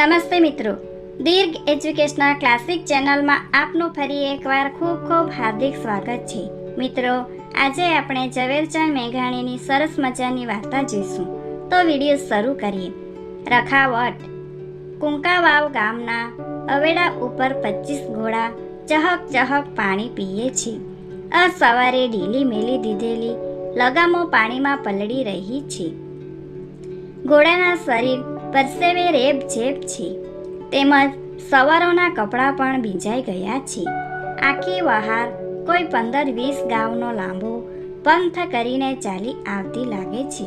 નમસ્તે મિત્રો, દીર્ઘ educational classic ચેનલમાં આપનું ફરી એકવાર ખૂબ ખૂબ હાર્દિક સ્વાગત છે. મિત્રો, આજે આપણે ઝવેરચંદ મેઘાણીની સરસ મજાની વાર્તા જોઈશું. તો વિડીયો શરૂ કરીએ. રખાવટ. કુંકાવાવ ગામના અવેડા ઉપર 25 ઘોડા ચહક ચહક પાણી પીએ છે. આ સવારે ઢીલી મેલી દીધેલી લગામો પાણીમાં પલળી રહી છે. ઘોડાના શરીર પરસેવે રેબઝેબ છે, તેમજ સવારોના કપડાં પણ ભીંજાઈ ગયા છે. આખી વહાર કોઈ 15-20 ગાઉનો લાંબો પંથ કરીને ચાલી આવતી લાગે છે.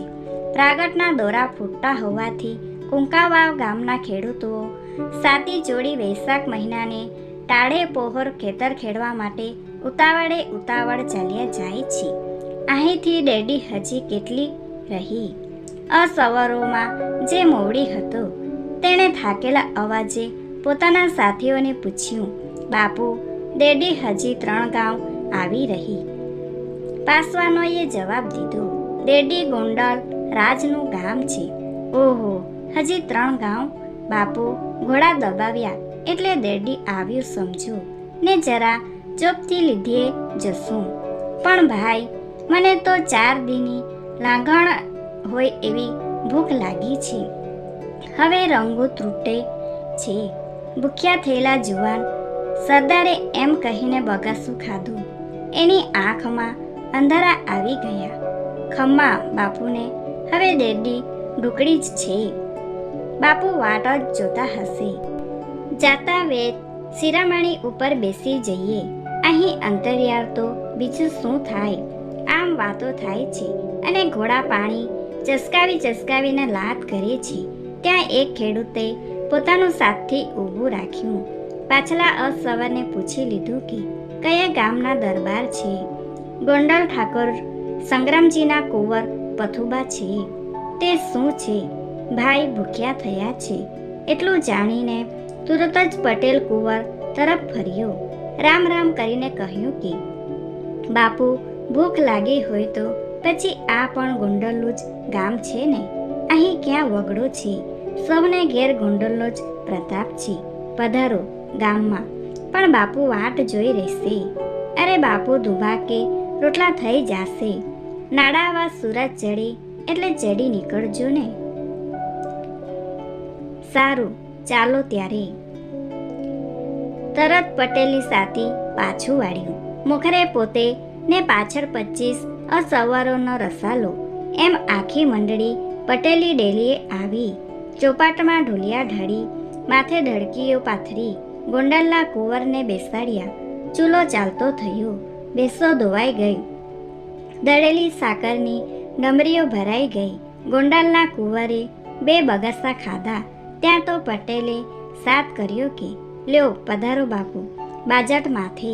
પ્રાગટના દોરા ફૂટતા હોવાથી કુંકાવાવ ગામના ખેડૂતો સાતી જોડી વૈશાખ મહિનાને ટાળે પહોર ખેતર ખેડવા માટે ઉતાવળ ચાલ્યા જાય છે. અહીંથી ડેડી હજી કેટલી રહી? અસવારોમાં જે મોવડી હતો તેણે થાકેલા અવાજે પોતાના સાથીઓને પૂછ્યું, બાપુ, ડેડી હજી 3 ગાઉ આવી રહી? પાસવાનોએ જવાબ દીધો, ડેડી ગોંડલ રાજનું ગામ છે. ઓહો, હજી 3 ગાઉ? બાપુ ઘોડા દબાવ્યા એટલે ડેડી આવ્યું સમજો ને જરા ચોપથી લીધે જશું. પણ ભાઈ, મને તો 4 દીની લાંઘણ હોય એવી ભૂખ લાગી છે. હવે રંગો તૂટે છે. ભૂખ્યા થયેલા જુવાન સરદારે એમ કહીને બગાસું ખાધું. એની આંખમાં અંધારા આવી ગયા. ખમ્મા બાપુને હવે ડેડી ઢુકડી જ છે. બાપુ વાટ જ જોતા હશે. જાતા વેત શિરામણી ઉપર બેસી જઈએ. અહીં અંતરિયાળ તો બીજું શું થાય? આમ વાતો થાય છે અને ઘોડા પાણી ચસકાવીને લાત કરે છે. ત્યાં એક ખેડૂતે પોતાનું સાથી ઊભું રાખ્યું. પાછલા અસવારને પૂછી લીધું કે કયા ગામના દરબાર છે? ગોંડલ ઠાકોર સંગ્રામજીના કુંવર પથુબા છે. તે શું છે? ભાઈ ભૂખ્યા થયા છે. એટલું જાણીને તુરત જ પટેલ કુંવર તરફ ફર્યો. રામ રામ કરીને કહ્યું કે બાપુ, ભૂખ લાગી હોય તો પછી આ પણ ગોંડલનું જ ગામ છે ને? અહીં ક્યાં વગડો છે? સૌને ઘેર ગોંડલનો જ પ્રતાપ છે. પધારો ગામમાં. પણ બાપુ વાટ જોઈ રહેશે. અરે બાપુ, દુભા કે રોટલા થઈ જશે. નાડાવા સુરત ચડી એટલે ચડી નીકળજો ને. સારું, ચાલો ત્યારે. તરત પટેલની સાથી પાછું વાળ્યું. મુખરે પોતે ને પાછળ 25 અસવારોનો રસાલો. એમ આખી મંડળી પટેલી ડેલીએ આવી. ચોપાટમાં ઢોલિયા ઢળી, માથે ઢળકીઓ પાથરી ગોંડલના કુંવરને બેસાડ્યા. ચૂલો ચાલતો થયો. બેસો ધોવાઈ ગઈ. દળેલી સાકરની ડમરીઓ ભરાઈ ગઈ. ગોંડલના કુંવરે 2 બગાસા ખાધા. ત્યાં તો પટેલે સાથ કર્યો કે લ્યો પધારો બાપુ. બાજટ માથે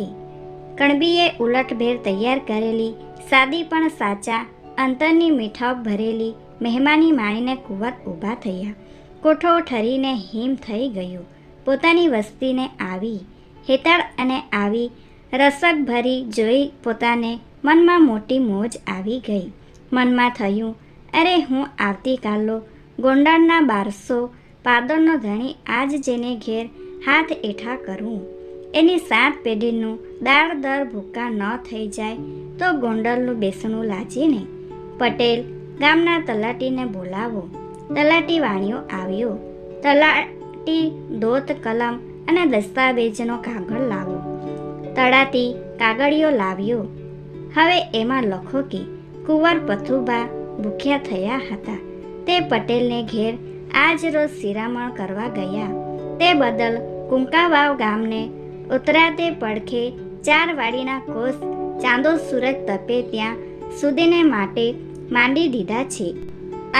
કણબીએ ઉલટભેર તૈયાર કરેલી સાદી પણ સાચા અંતરની મીઠાપ ભરેલી મહેમાની માણીને કુંવર ઊભા થયા. કોઠો ઠરીને હિમ થઈ ગયો. પોતાની વસ્તીને આવી હેતાળ અને આવી રસક ભરી જોઈ પોતાને મનમાં મોટી મોજ આવી ગઈ. મનમાં થયું, અરે હું આવતીકાલો ગોંડલના 1200 પાદરનો ધણી આજ જેને ઘેર હાથ એઠા કરું. એની 7 પેઢીનું દાળ દર ભૂકા ન થઈ જાય તો ગોંડલનું બેસણું લાજીને. પટેલ, ગામના તલાટીને બોલાવો. તલાટી વાણિયો આવ્યો. તલાટી દોત, કલમ અને દસ્તાવેજનો કાગળ લાવો. તળાટી કાગળિયો લાવ્યો. હવે એમાં લખો કે કુંવર પથુબા ભૂખ્યા થયા હતા. તે પટેલને ઘેર આજ રોજ શિરામણ કરવા ગયા. તે બદલ કુંકાવાવ ગામને ઉતરાતે પડખે 4 વાડીના કોષ ચાંદો સૂરજ તપે ત્યાં સુધીને માટે માંડી દીધા છે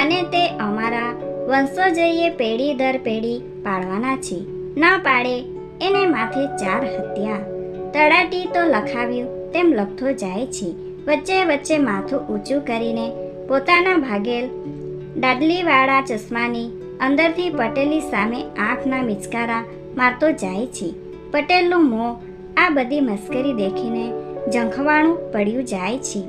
અને તે અમારા વંશજોએ પેઢી દર પેઢી પાડવાના છે. ન પાડે એને માથે 4 હત્યા. તળાટી તો લખાવ્યું તેમ લખતો જાય છે. વચ્ચે માથું ઊંચું કરીને પોતાના ભાગેલ દાદલીવાળા ચશ્માની અંદરથી પટેલની સામે આંખના મિચકારા મારતો જાય છે. પટેલનું મોં આ બધી મસ્કરી દેખીને ઝંખવાણું પડ્યું જાય છે.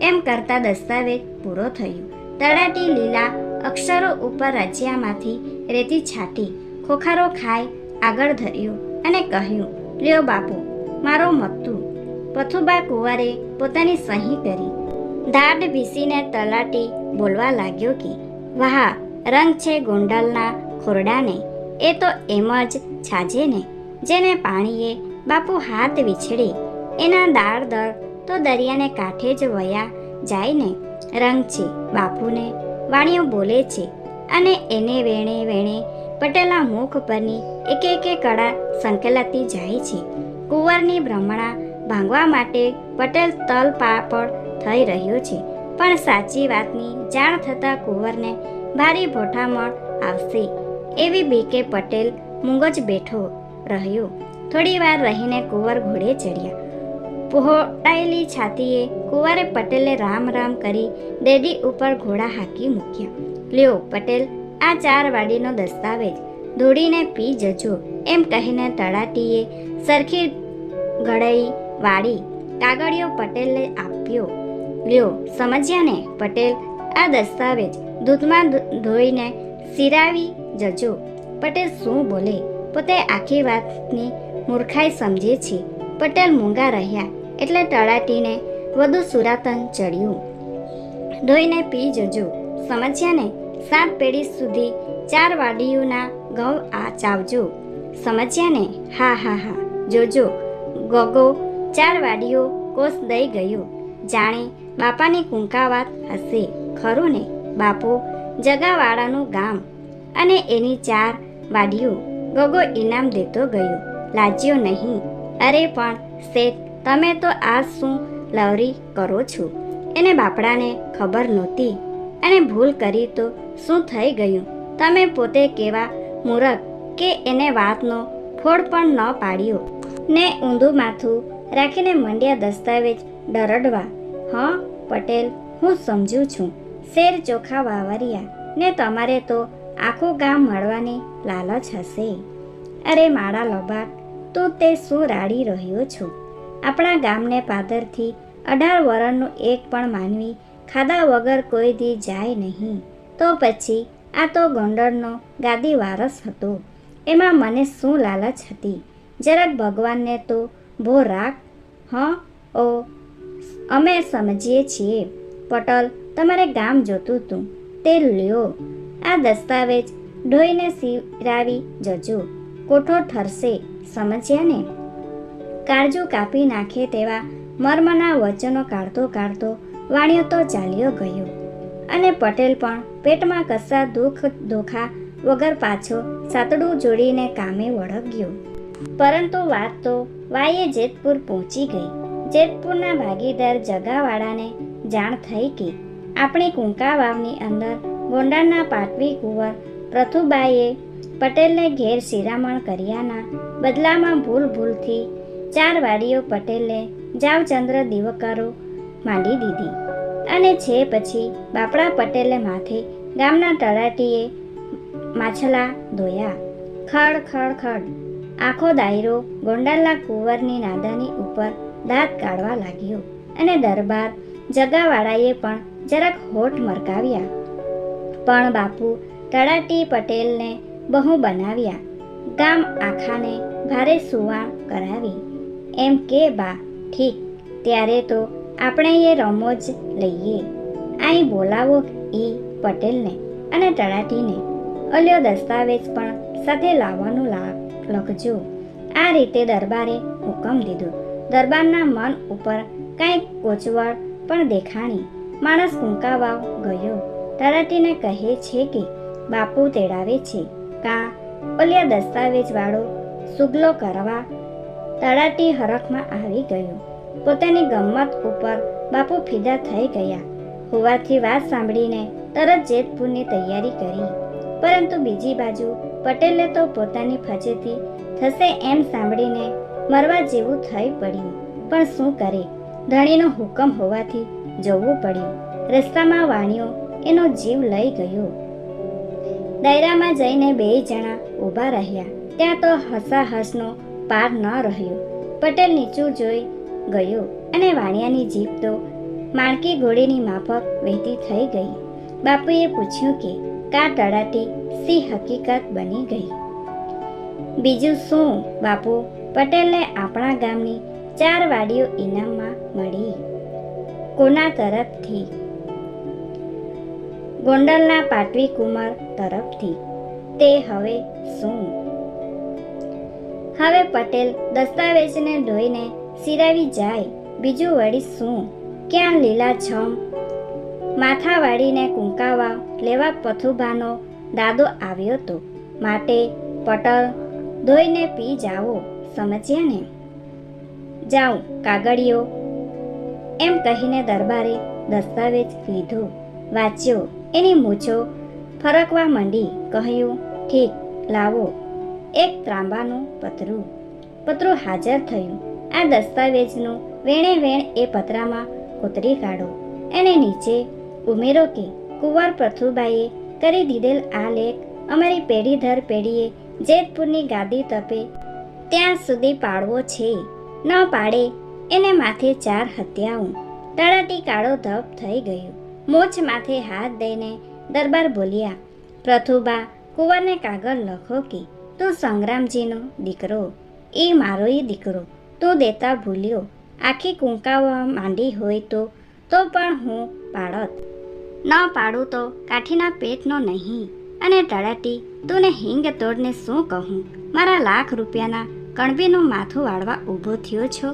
એમ કરતા દસ્તાવેજ પૂરો થયો. તળાટી લીલા અક્ષરો ઉપર રજિયામાંથી રેતી છાંટી ખોખારો ખાઈ આગળ ધર્યો અને કહ્યું, લ્યો બાપુ, મારો મત્તું. પથુબા કુંવરે પોતાની સહી કરી. દાઢ ભીસીને તલાટી બોલવા લાગ્યો કે, વાહ, રંગ છે ગોંડલના ખોરડાને, એ તો એમ જ છાજે ને. જેને પાણીએ બાપુ હાથ વિછળે, એના દાળ દર તો દરિયાને કાંઠે જ વયા જાય ને. રંગ છે બાપુને, વાણીઓ બોલે છે, અને એને વેણે વેણે પટેલના મુખ પરની એક એક કળા સંકેલાતી જાય છે. કુંવરની ભ્રમણા ભાંગવા માટે પટેલ તલપાપડ થઈ રહ્યો છે, પણ સાચી વાતની જાણ થતાં કુંવરને ભારી ભોઠામણ આવશે એવી બીકે પટેલ મૂંગો જ બેઠો રહ્યો. થોડી વાર રહીને કુંવર ઘોડે ચડ્યા. પહોળાયેલી છાતીએ કુંવરે પટેલે રામ રામ કરી દેદી ઉપર ઘોડા હાંકી મૂક્યા. લ્યો પટેલ, આ 4 વાડીનો દસ્તાવેજ ધોડીને પી જજો, એમ કહીને તળાટીએ સરખી ગળઈ વાળી કાગળિયો પટેલને આપ્યો. લ્યો, સમજ્યા ને પટેલ, આ દસ્તાવેજ દૂધમાં ધોઈને સિરાવી જજો. પટેલ શું બોલે? પોતે આખી વાતની મૂર્ખાઈ સમજે છે. પટેલ મૂંગા રહ્યા એટલે તળાટીને વધુ સુરાતન ચડ્યું. ધોઈને પી જજો, સમજ્યા ને? 7 પેઢી સુધી 4 વાડીઓના ઘઉં આ ચાવજો, સમજ્યા ને? હા હા હા, જોજો ગગો 4 વાડીઓ કોસ દઈ ગયો. જાણે બાપાની કુંકાવાત હશે, ખરું ને? બાપુ જગાવાળાનું ગામ અને એની 4 વાડીઓ ગગો ઇનામ દેતો ગયો, લાજ્યો નહીં. અરે પણ શેઠ, તમે તો આ શું લવરી કરો છો? એને બાપડાને ખબર નહોતી, અને ભૂલ કરી તો શું થઈ ગયું? તમે પોતે કેવા મૂરખ કે એને વાતનો ફોડ પણ ન પાડ્યો ને ઊંધું માથું રાખીને મંડ્યા દસ્તાવેજ ડરડવા. હા પટેલ, હું સમજું છું. શેર ચોખા વાવર્યા ને તમારે તો આખું ગામ મળવાની લાલચ હશે. અરે મારા લબાટ, તું તે શું રાડી રહ્યો છો? આપણા ગામને પાદરથી 18 વર્ષનું એક પણ માનવી ખાધા વગર કોઈ દી જાય નહીં. તો પછી આ તો ગોંડલનો ગાદી વારસ હતો, એમાં મને શું લાલચ હતી? જરાક ભગવાનને તો ભો રાખ. હં, ઓ અમે સમજીએ છીએ. પટેલ, તમારે ગામ જોતું તું તે લ્યો. આ દસ્તાવેજ ઢોઈને સિરાવી જજો, કોઠો ઠરશે, સમજ્યા ને? કાળજુ કાપી નાખે તેવા મર્મના વચનો કાઢતો કાઢતો વાણિયો તો ચાલ્યો ગયો, અને પટેલ પણ પેટમાં કશા દુઃખ ધોખા વગર પાછો સાતડું જોડીને કામે વળગ્યો. પરંતુ વાત તો વાયે જેતપુર પહોંચી ગઈ. જેતપુરના ભાગીદાર જગાવાળાને જાણ થઈ કે આપણી કુંકા વાવની અંદર ગોંડાના પાટવી કુંવર પ્રથુબાઈએ પટેલને ઘેર શિરામણ કર્યાના બદલામાં ભૂલથી 4 વાડીઓ પટેલને જાવચંદ્ર દિવકરો માંડી દીધી. અને છે પછી બાપડા પટેલે માથે ગામના તળાટીએ માછલા ધોયા. ખડ ખડ ખડ આખો દાયરો ગોંડાલા કુંવરની નાદાની ઉપર દાંત કાઢવા લાગ્યો, અને દરબાર જગાવાળાએ પણ જરાક હોઠ મરકાવ્યા. પણ બાપુ તળાટી પટેલને બહુ બનાવ્યા, ગામ આખાને ભારે સુવાણ કરાવી. એમ કે બા, ઠીક, ત્યારે તો આપણે એ રમોજ લઈએ. અહીં બોલાવો એ પટેલને અને તળાટીને. અલ્યો દસ્તાવેજ પણ સાથે લાવવાનું લખજો. આ રીતે દરબારે હુકમ દીધો. દરબારના મન ઉપર કાંઈક કોચવડ પણ દેખાણી. માણસ કુંકાવાવ ગયો. તળાટીને કહે છે કે બાપુ તેડાવે છે, કાં ઓલિયા દસ્તાવેજ વાળો સુગલો કરવા. તળાટી હરખમાં આવી ગયો. પોતાની ગમ્મત ઉપર બાપુ ફિદા થઈ ગયા હોવાથી વાત સાંભળીને તરત જેતપુરની તૈયારી કરી. પરંતુ બીજી બાજુ પટેલે તો પોતાની ફજેતી થશે એમ સાંભળીને મરવા જેવું થઈ પડ્યું. પણ શું કરે, ધણીનો હુકમ હોવાથી જવું પડ્યું. રસ્તામાં વાણિયો એનો જીવ લઈ ગયો. દાયરામાં જઈને 2 જણા ઊભા રહ્યા. ત્યાં તો હસાહસનો પાર ન રહ્યો. પટેલ નીચું જોઈ ગયો, અને વાણિયાની જીભ તો માણકી ઘોડીની માફક વહેતી થઈ ગઈ. બાપુએ પૂછ્યું કે કા તળાટી સી હકીકત બની ગઈ? બીજું શું બાપુ, પટેલને આપણા ગામની 4 વાડીઓ ઇનામમાં મળી. કોના તરફથી? ગોંડલના પાટવી કુમાર તરફથી. તે હવે શું? હવે પટેલ દસ્તાવેજને ધોઈને સિરાવી જાય, બીજું વળી શું? ક્યાં લીલાછમ માથા વાળીને કુંકાવા લેવા પથુભાનો દાદો આવ્યો તો, માટે પટલ ધોઈને પી જાઓ, સમજ્યા ને? જાઉં કાગળિયો, એમ કહીને દરબારે દસ્તાવેજ લીધો, વાંચ્યો, એની મૂછો ફરકવા માંડી. કહ્યું, ઠીક, લાવો. એક ત્રાંબાનું પતરું હાજર થયું. આ દસ્તાવેજનું વેણે વેણ એ પતરામાં કોતરી કાઢો. એને નીચે ઉમેરો કે કુંવર પ્રથુબાઈએ કરી દીધેલ આ લેખ અમારી પેઢી દર પેઢીએ જેતપુરની ગાદી તપે ત્યાં સુધી પાડવો છે. ન પાડે એને માથે 4 હત્યાઓ. તળાટી કાળો ધપ થઈ ગયું. મોછ માથે હાથ દઈને દરબાર બોલ્યા, પ્રથુબા, કુંવરને કાગળ લખો કે તું સંગ્રામજીનો દીકરો, એ મારોય દીકરો, તું દેતા ભૂલ્યો. આખી કુંકાવા માંડી હોય તો પણ હું પાડત. ન પાડું તો કાઠીના પેટનો નહીં. અને તળાટી, તું ને હિંગ તોડને શું કહું? મારા લાખ રૂપિયાના કણબીનું માથું વાળવા ઊભો થયો છો?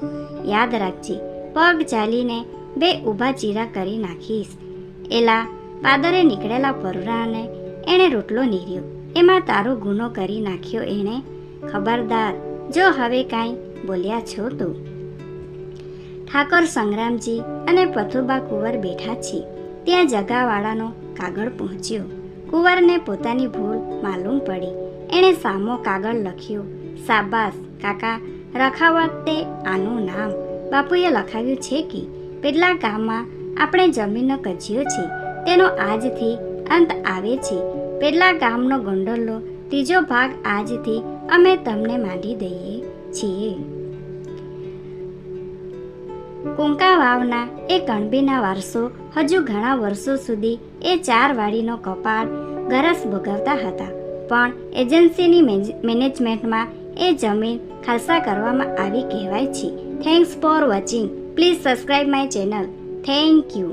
યાદ રાખજે, પગ ચાલીને 2 ઊભા ચીરા કરી નાખીશ. એલા પાદરે નીકળેલા પરુરાને એણે રોટલો નીર્યો, એમાં તારો ગુનો કરી નાખ્યો એણે. ખબરદાર જો હવે કાંઈ બોલ્યા છો તો. ઠાકોર સંગ્રામજી અને પથુબા કુંવર બેઠા છે ત્યાં જગાવાળાનો કાગળ પહોંચ્યો. કુંવરને પોતાની ભૂલ માલુમ પડી. એણે સામો કાગળ લખ્યો, શાબાશ કાકા, રખાવતે આનું નામ. બાપુએ લખાવ્યું છે કે પેટલા ગામમાં આપણે જમીનનો કજિયો છે, તેનો આજથી અંત આવે છે. પેટલા ગામનો ગોંડલનો 3જો ભાગ આજથી અમે તમને માંડી દઈએ છીએ. કુંકા વાવના એ કણબીના વારસો હજુ ઘણા વર્ષો સુધી એ 4 વાડીનો કપાળ ગરસ ભોગવતા હતા, પણ એજન્સીની મેનેજમેન્ટમાં એ જમીન ખાલસા કરવામાં આવી કહેવાય છે. Thanks for watching. Please subscribe my channel. Thank you.